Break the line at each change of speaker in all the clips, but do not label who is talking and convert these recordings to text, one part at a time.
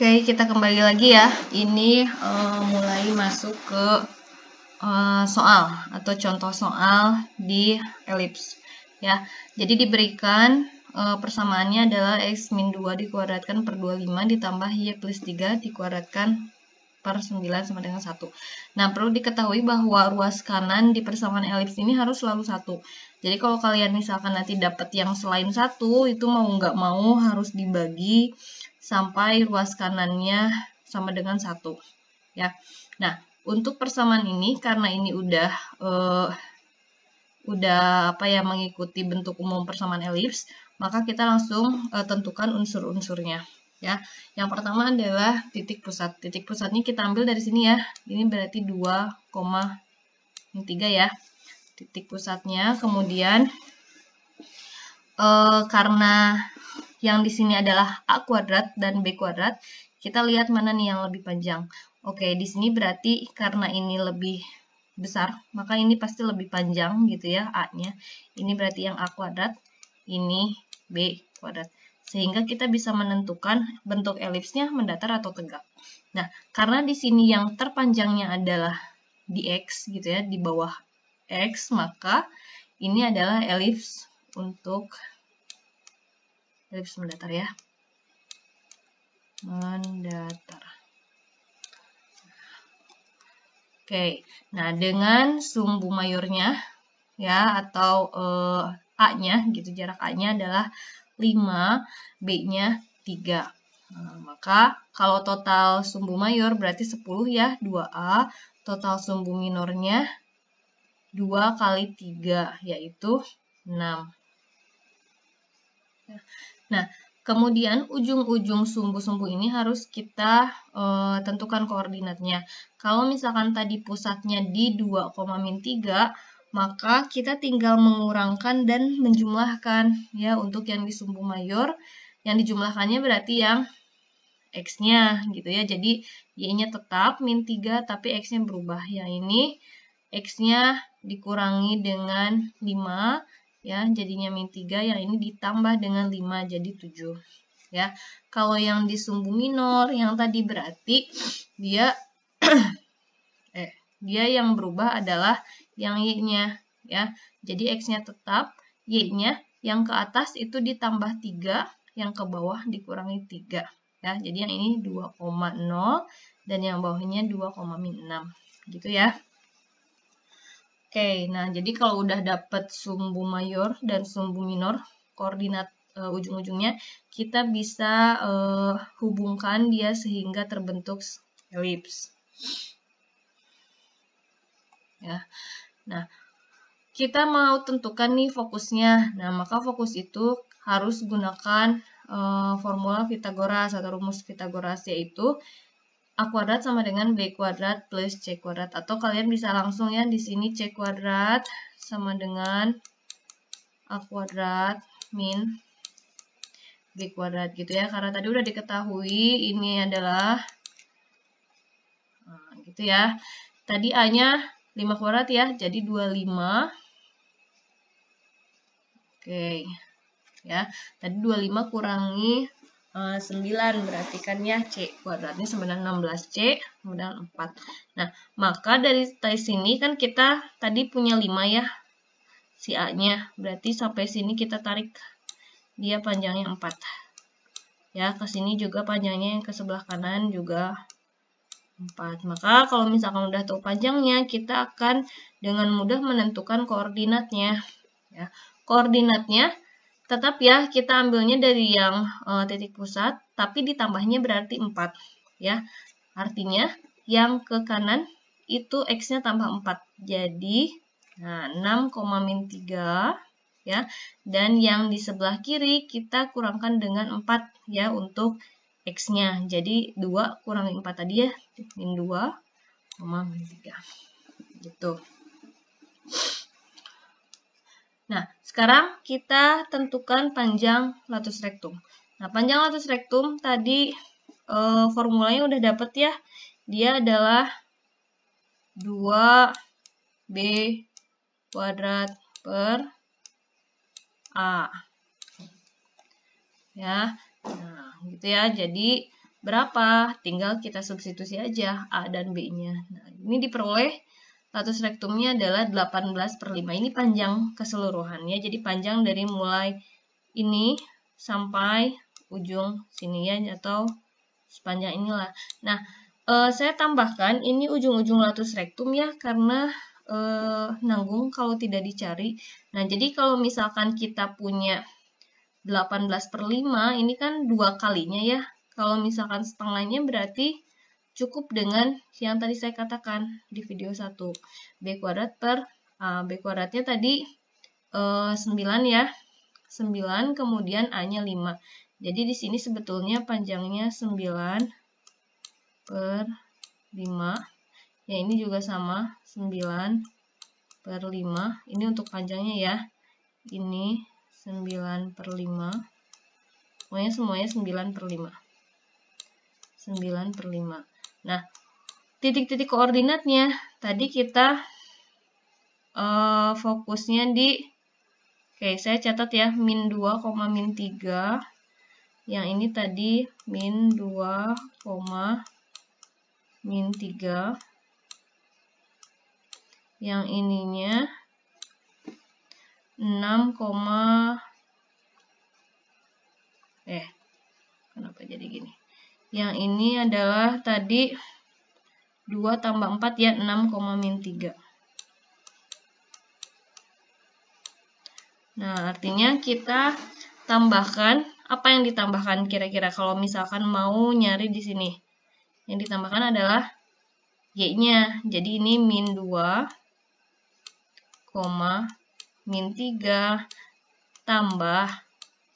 Oke, kita kembali lagi ya. Ini mulai masuk ke soal atau contoh soal di elips ya. Jadi diberikan persamaannya adalah x min 2 dikuadratkan per 25 ditambah y plus 3 dikuadratkan per 9 sama dengan 1. Nah, perlu diketahui bahwa ruas kanan di persamaan elips ini harus selalu 1. Jadi kalau kalian misalkan nanti dapat yang selain 1, itu mau nggak mau harus dibagi sampai ruas kanannya sama dengan 1 ya. Nah, untuk persamaan ini karena ini udah mengikuti bentuk umum persamaan elips, maka kita langsung tentukan unsur-unsurnya ya. Yang pertama adalah titik pusat. Titik pusatnya kita ambil dari sini ya. Ini berarti 2,3 ya. Titik pusatnya. Kemudian karena yang di sini adalah A kuadrat dan B kuadrat, kita lihat mana nih yang lebih panjang. Oke, di sini berarti karena ini lebih besar, maka ini pasti lebih panjang gitu ya A-nya. Ini berarti yang A kuadrat, ini B kuadrat. Sehingga kita bisa menentukan bentuk elipsnya mendatar atau tegak. Nah, karena di sini yang terpanjangnya adalah di X gitu ya, di bawah X, maka ini adalah elips untuk elips mendatar ya. Mendatar. Oke, nah dengan sumbu mayornya ya atau A-nya gitu, jarak A-nya adalah 5, B-nya 3. Nah, maka kalau total sumbu mayor berarti 10 ya, 2A. Total sumbu minornya 2 kali 3 yaitu 6. Nah, kemudian ujung-ujung sumbu-sumbu ini harus kita tentukan koordinatnya. Kalau misalkan tadi pusatnya di 2,-3, maka kita tinggal mengurangkan dan menjumlahkan ya untuk yang di sumbu mayor. Yang dijumlahkannya berarti yang X-nya gitu ya. Jadi Y-nya tetap min 3 tapi X-nya berubah. Yang ini X-nya dikurangi dengan 5 ya, jadinya min 3, yang ini ditambah dengan 5 jadi 7 ya. Kalau yang di sumbu minor yang tadi berarti dia dia yang berubah adalah yang Y-nya ya. Jadi X-nya tetap, Y-nya yang ke atas itu ditambah 3, yang ke bawah dikurangi 3 ya. Jadi yang ini 2,0 dan yang bawahnya 2,6 gitu ya. Oke, nah jadi kalau udah dapat sumbu mayor dan sumbu minor, koordinat ujung-ujungnya, kita bisa hubungkan dia sehingga terbentuk elips. Ya. Nah, kita mau tentukan nih fokusnya. Nah, maka fokus itu harus gunakan formula Pythagoras atau rumus Pythagoras, yaitu A kuadrat sama dengan B kuadrat plus C kuadrat. Atau kalian bisa langsung ya di sini C kuadrat sama dengan A kuadrat min B kuadrat gitu ya. Karena tadi udah diketahui ini adalah gitu ya. Tadi A-nya 5 kuadrat ya, jadi 25. Oke. Ya. Tadi 25 kurangi 9 berarti kan ya C kuadratnya sama dengan 16C kemudian 4. Nah, maka dari sini kan kita tadi punya 5 ya si A-nya. Berarti sampai sini kita tarik dia panjangnya 4. Ya, ke sini juga panjangnya yang ke sebelah kanan juga 4. Maka kalau misalkan udah tahu panjangnya, kita akan dengan mudah menentukan koordinatnya ya. Koordinatnya tetap ya, kita ambilnya dari yang titik pusat, tapi ditambahnya berarti 4. Ya. Artinya, yang ke kanan itu X-nya tambah 4. Jadi, nah, 6,-3. Ya. Dan yang di sebelah kiri kita kurangkan dengan 4 ya untuk X-nya. Jadi, 2 kurangi 4 tadi ya, min 2,-3. Gitu. Nah, sekarang kita tentukan panjang latus rectum. Nah, panjang latus rectum tadi formulanya udah dapet ya. Dia adalah 2B kuadrat per A. Ya, nah gitu ya. Jadi berapa? Tinggal kita substitusi aja A dan B-nya. Nah, ini diperoleh latus rektumnya adalah 18/5. Ini panjang keseluruhannya, jadi panjang dari mulai ini sampai ujung sini ya, atau sepanjang inilah. Nah, saya tambahkan ini ujung-ujung latus rektum ya, karena nanggung kalau tidak dicari. Nah, jadi kalau misalkan kita punya 18/5, ini kan 2 kalinya ya. Kalau misalkan setengahnya berarti cukup dengan yang tadi saya katakan di video 1. B kuadrat per A. B kuadratnya tadi 9 ya. 9, kemudian A-nya 5. Jadi di sini sebetulnya panjangnya 9/5. Ya, ini juga sama, 9/5. Ini untuk panjangnya ya. Ini 9/5. Pokoknya semuanya 9/5. 9/5. Nah, titik-titik koordinatnya tadi kita fokusnya di, oke, saya catat ya, min 2, min 3. Yang ini tadi min 2, min 3. Yang ininya 6, kenapa jadi gini? Yang ini adalah tadi 2 tambah 4 ya, 6, min 3. Nah, artinya kita tambahkan, apa yang ditambahkan kira-kira kalau misalkan mau nyari di sini? Yang ditambahkan adalah Y-nya. Jadi ini min 2, min 3 tambah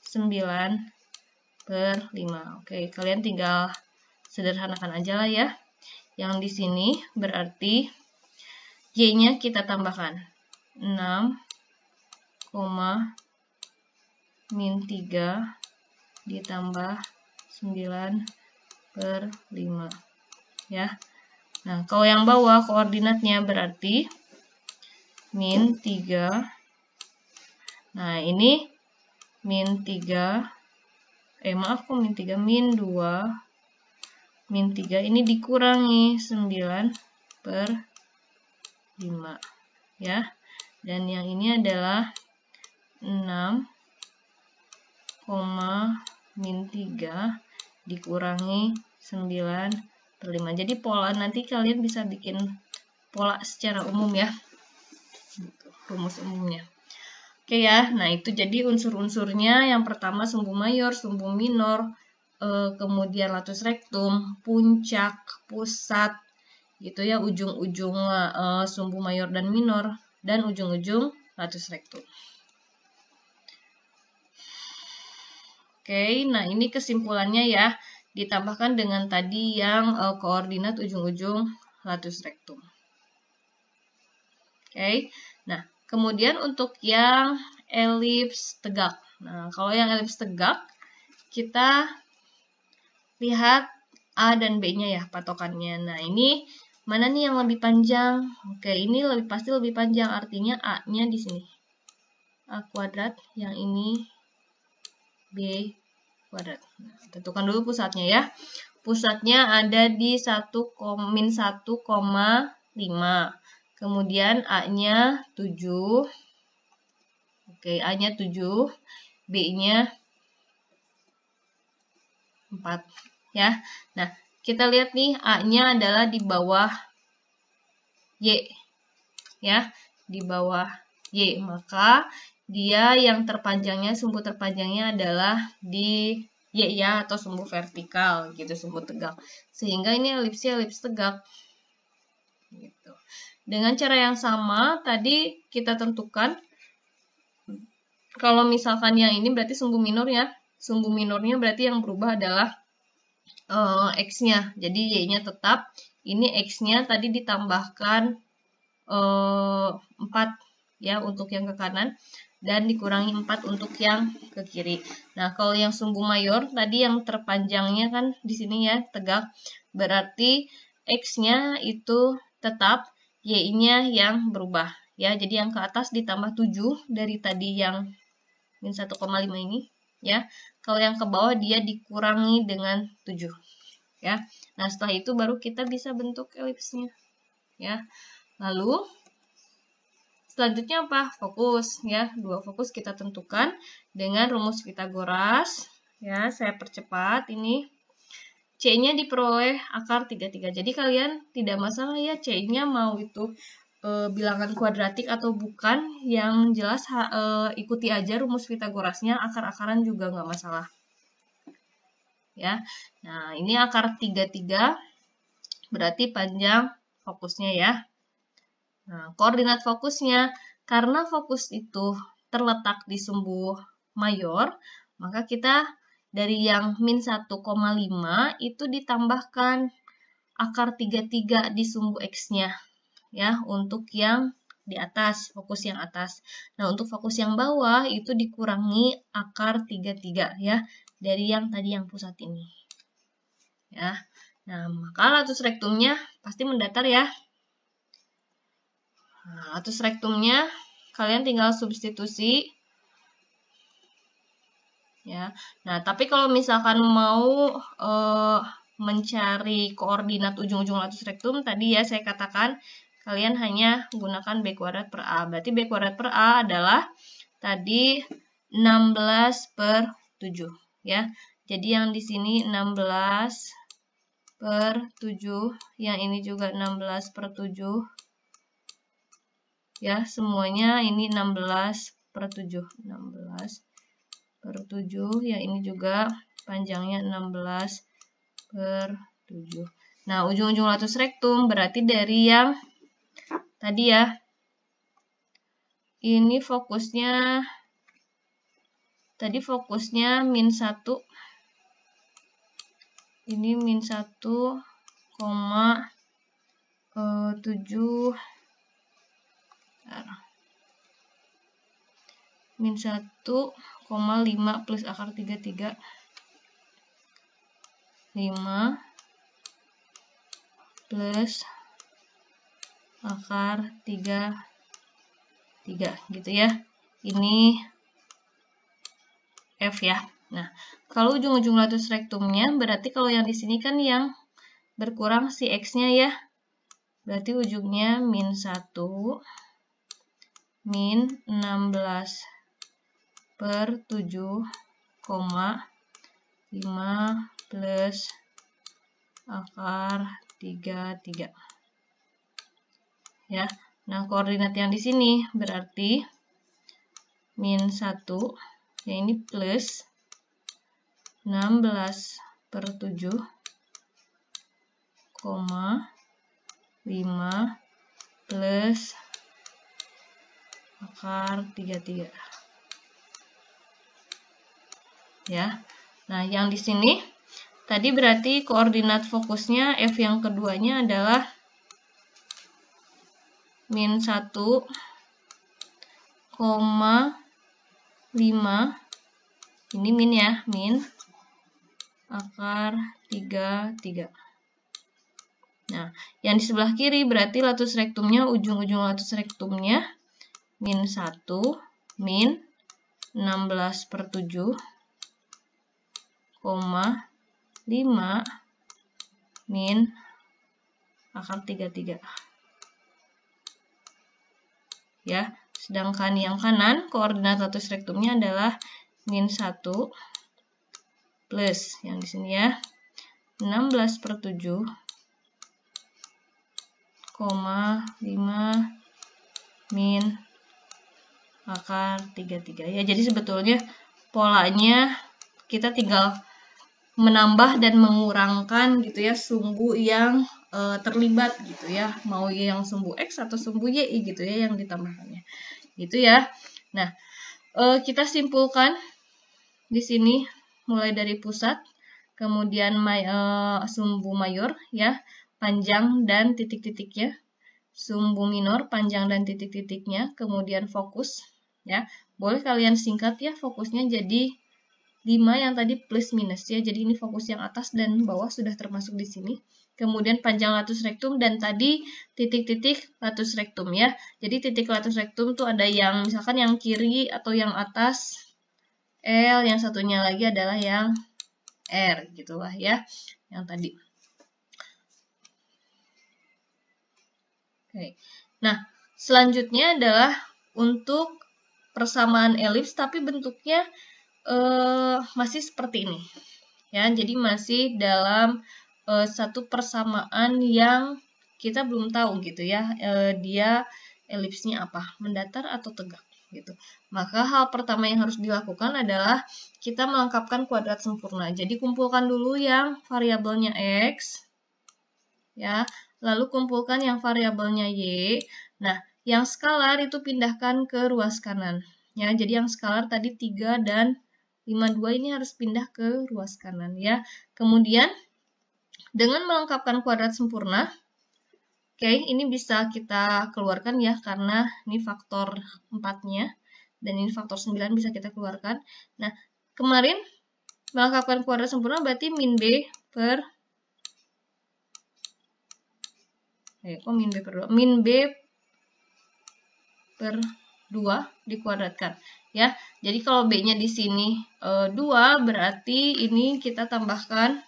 9/5. Oke, kalian tinggal sederhanakan aja lah ya. Yang di sini berarti Y-nya kita tambahkan 6, min 3 ditambah 9/5 ya. Nah, kalau yang bawah koordinatnya berarti min 3. Nah, ini min 3. Min 3, min 2, min 3. Ini dikurangi 9/5 ya. Dan yang ini adalah 6, min 3 dikurangi 9/5. Jadi pola nanti kalian bisa bikin pola secara umum ya. Rumus umumnya. Oke ya, nah itu jadi unsur-unsurnya. Yang pertama sumbu mayor, sumbu minor, kemudian latus rektum, puncak, pusat, gitu ya, ujung-ujung sumbu mayor dan minor, dan ujung-ujung latus rektum. Oke, nah ini kesimpulannya ya, ditambahkan dengan tadi yang koordinat ujung-ujung latus rektum. Oke, nah kemudian untuk yang elips tegak. Nah, kalau yang elips tegak, kita lihat A dan B-nya ya, patokannya. Nah, ini mana nih yang lebih panjang? Oke, ini pasti lebih panjang, artinya A-nya di sini. A kuadrat, yang ini B kuadrat. Nah, tentukan dulu pusatnya ya. Pusatnya ada di min 1,5. Kemudian A-nya 7. Oke, A-nya 7. B-nya 4. Ya. Nah, kita lihat nih, A-nya adalah di bawah Y. Ya, di bawah Y. Maka, dia yang terpanjangnya, sumbu terpanjangnya adalah di Y ya, atau sumbu vertikal, gitu, sumbu tegak. Sehingga ini elipsnya elips tegak. Gitu. Dengan cara yang sama, tadi kita tentukan, kalau misalkan yang ini berarti sumbu minor ya. Sumbu minornya berarti yang berubah adalah X-nya. Jadi Y-nya tetap. Ini X-nya tadi ditambahkan 4 ya untuk yang ke kanan. Dan dikurangi 4 untuk yang ke kiri. Nah, kalau yang sumbu mayor, tadi yang terpanjangnya kan di sini ya, tegak. Berarti X-nya itu tetap. Y-nya yang berubah ya. Jadi yang ke atas ditambah 7 dari tadi yang min 1,5 ini ya. Kalau yang ke bawah dia dikurangi dengan 7. ya. Nah, setelah itu baru kita bisa bentuk elipsnya, ya. Lalu selanjutnya apa? Fokus, ya. Dua fokus kita tentukan dengan rumus Pythagoras, ya. Saya percepat ini. C-nya diperoleh akar 33. Jadi kalian tidak masalah ya C-nya mau itu bilangan kuadratik atau bukan, yang jelas ikuti aja rumus Pythagorasnya, akar-akaran juga nggak masalah. Ya. Nah, ini akar 33 berarti panjang fokusnya ya. Nah, koordinat fokusnya, karena fokus itu terletak di sumbu mayor, maka kita dari yang min 1,5 itu ditambahkan akar 33 di sumbu X-nya, ya, untuk yang di atas, fokus yang atas. Nah, untuk fokus yang bawah itu dikurangi akar 33 ya, dari yang tadi yang pusat ini. Ya. Nah, maka latus rektumnya pasti mendatar ya. Nah, latus rektumnya kalian tinggal substitusi. Ya. Nah, tapi kalau misalkan mau mencari koordinat ujung-ujung latus rektum, tadi ya saya katakan kalian hanya gunakan B kuadrat per A. Berarti B kuadrat per A adalah tadi 16/7 ya. Jadi yang di sini 16/7, yang ini juga 16/7. Ya, semuanya ini 16/7. 16/7, yang ini juga panjangnya 16/7. Nah, ujung-ujung latus rektum berarti dari yang tadi ya. Ini fokusnya, tadi fokusnya min 1. Ini min 1,7. Min 1,5 plus akar 33. 5 plus akar 33 gitu ya. Ini F ya. Nah, kalau ujung-ujung latus rektumnya berarti kalau yang di sini kan yang berkurang si X-nya ya. Berarti ujungnya min 1 min 16/7,5 plus akar 33. Ya. Nah, koordinat yang di sini berarti min 1, ya ini plus 16/7,5 plus akar 33. Ya. Nah, yang di sini tadi berarti koordinat fokusnya F yang keduanya adalah min 1,5. Ini min ya, min akar 33. Nah, yang di sebelah kiri berarti latus rektumnya, ujung-ujung latus rektumnya min 1 min 16/7,5 min akar 33. Ya, sedangkan yang kanan koordinat latus rektumnya adalah min 1 plus yang di sini ya 16/7,5 min akar 33 ya. Jadi sebetulnya polanya kita tinggal menambah dan mengurangkan gitu ya sumbu yang terlibat gitu ya, mau yang sumbu X atau sumbu Y gitu ya yang ditambahkannya gitu ya. Nah, kita simpulkan di sini mulai dari pusat, kemudian sumbu mayor ya, panjang dan titik-titiknya, sumbu minor, panjang dan titik-titiknya, kemudian fokus ya. Boleh kalian singkat ya fokusnya jadi 5 yang tadi plus minus ya. Jadi ini fokus yang atas dan bawah sudah termasuk di sini. Kemudian panjang latus rektum dan tadi titik-titik latus rektum ya. Jadi titik latus rektum tuh ada yang misalkan yang kiri atau yang atas L, yang satunya lagi adalah yang R gitulah ya. Yang tadi. Oke. Nah, selanjutnya adalah untuk persamaan elips tapi bentuknya masih seperti ini. Ya, jadi masih dalam satu persamaan yang kita belum tahu gitu ya, dia elipsnya apa, mendatar atau tegak gitu. Maka hal pertama yang harus dilakukan adalah kita melengkapkan kuadrat sempurna. Jadi kumpulkan dulu yang variabelnya x, ya, lalu kumpulkan yang variabelnya y. Nah, yang skalar itu pindahkan ke ruas kanan. Ya, jadi yang skalar tadi 3 dan 52 ini harus pindah ke ruas kanan ya. Kemudian dengan melengkapkan kuadrat sempurna, oke, ini bisa kita keluarkan ya karena ini faktor 4-nya dan ini faktor 9 bisa kita keluarkan. Nah, kemarin melengkapkan kuadrat sempurna berarti min B per min B per 2? Min B per 2 dikuadratkan. Ya, jadi kalau B-nya di sini 2, berarti ini kita tambahkan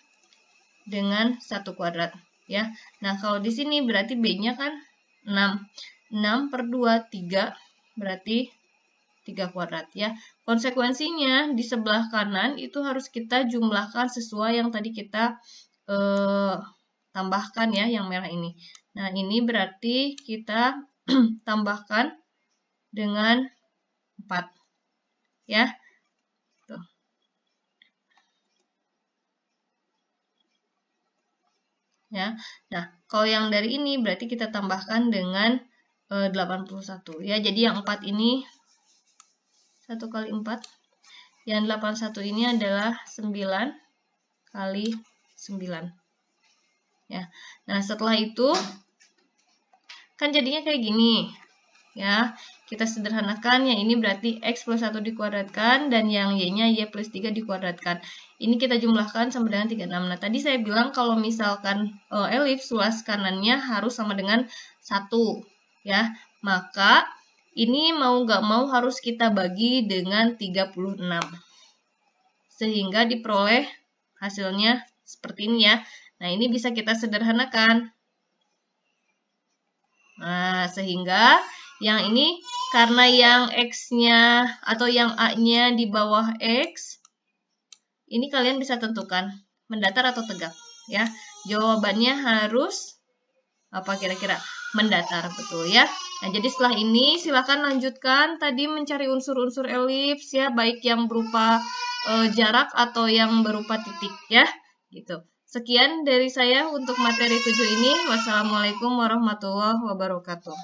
dengan 1 kuadrat. Ya, nah kalau di sini berarti B-nya kan 6. 6 per 2, 3, berarti 3 kuadrat. Ya, konsekuensinya di sebelah kanan itu harus kita jumlahkan sesuai yang tadi kita tambahkan ya, yang merah ini. Nah, ini berarti kita tambahkan dengan 4. Ya. Tuh. Ya. Nah, kalau yang dari ini berarti kita tambahkan dengan 81. Ya, jadi yang 4 ini 1 kali 4. Yang 81 ini adalah 9 kali 9. Ya. Nah, setelah itu kan jadinya kayak gini. Ya, kita sederhanakan, yang ini berarti x plus 1 dikuadratkan, dan yang y-nya y plus 3 dikuadratkan. Ini kita jumlahkan sama dengan 36. Nah, tadi saya bilang kalau misalkan elips luas kanannya harus sama dengan 1. Ya, maka ini mau nggak mau harus kita bagi dengan 36. Sehingga diperoleh hasilnya seperti ini ya. Nah, ini bisa kita sederhanakan. Nah, sehingga yang ini karena yang X-nya atau yang A-nya di bawah X, ini kalian bisa tentukan mendatar atau tegak ya. Jawabannya harus apa kira-kira? Mendatar, betul ya. Nah, jadi setelah ini silakan lanjutkan tadi mencari unsur-unsur elips ya, baik yang berupa jarak atau yang berupa titik ya, gitu. Sekian dari saya untuk materi 7 ini. Wassalamualaikum warahmatullahi wabarakatuh.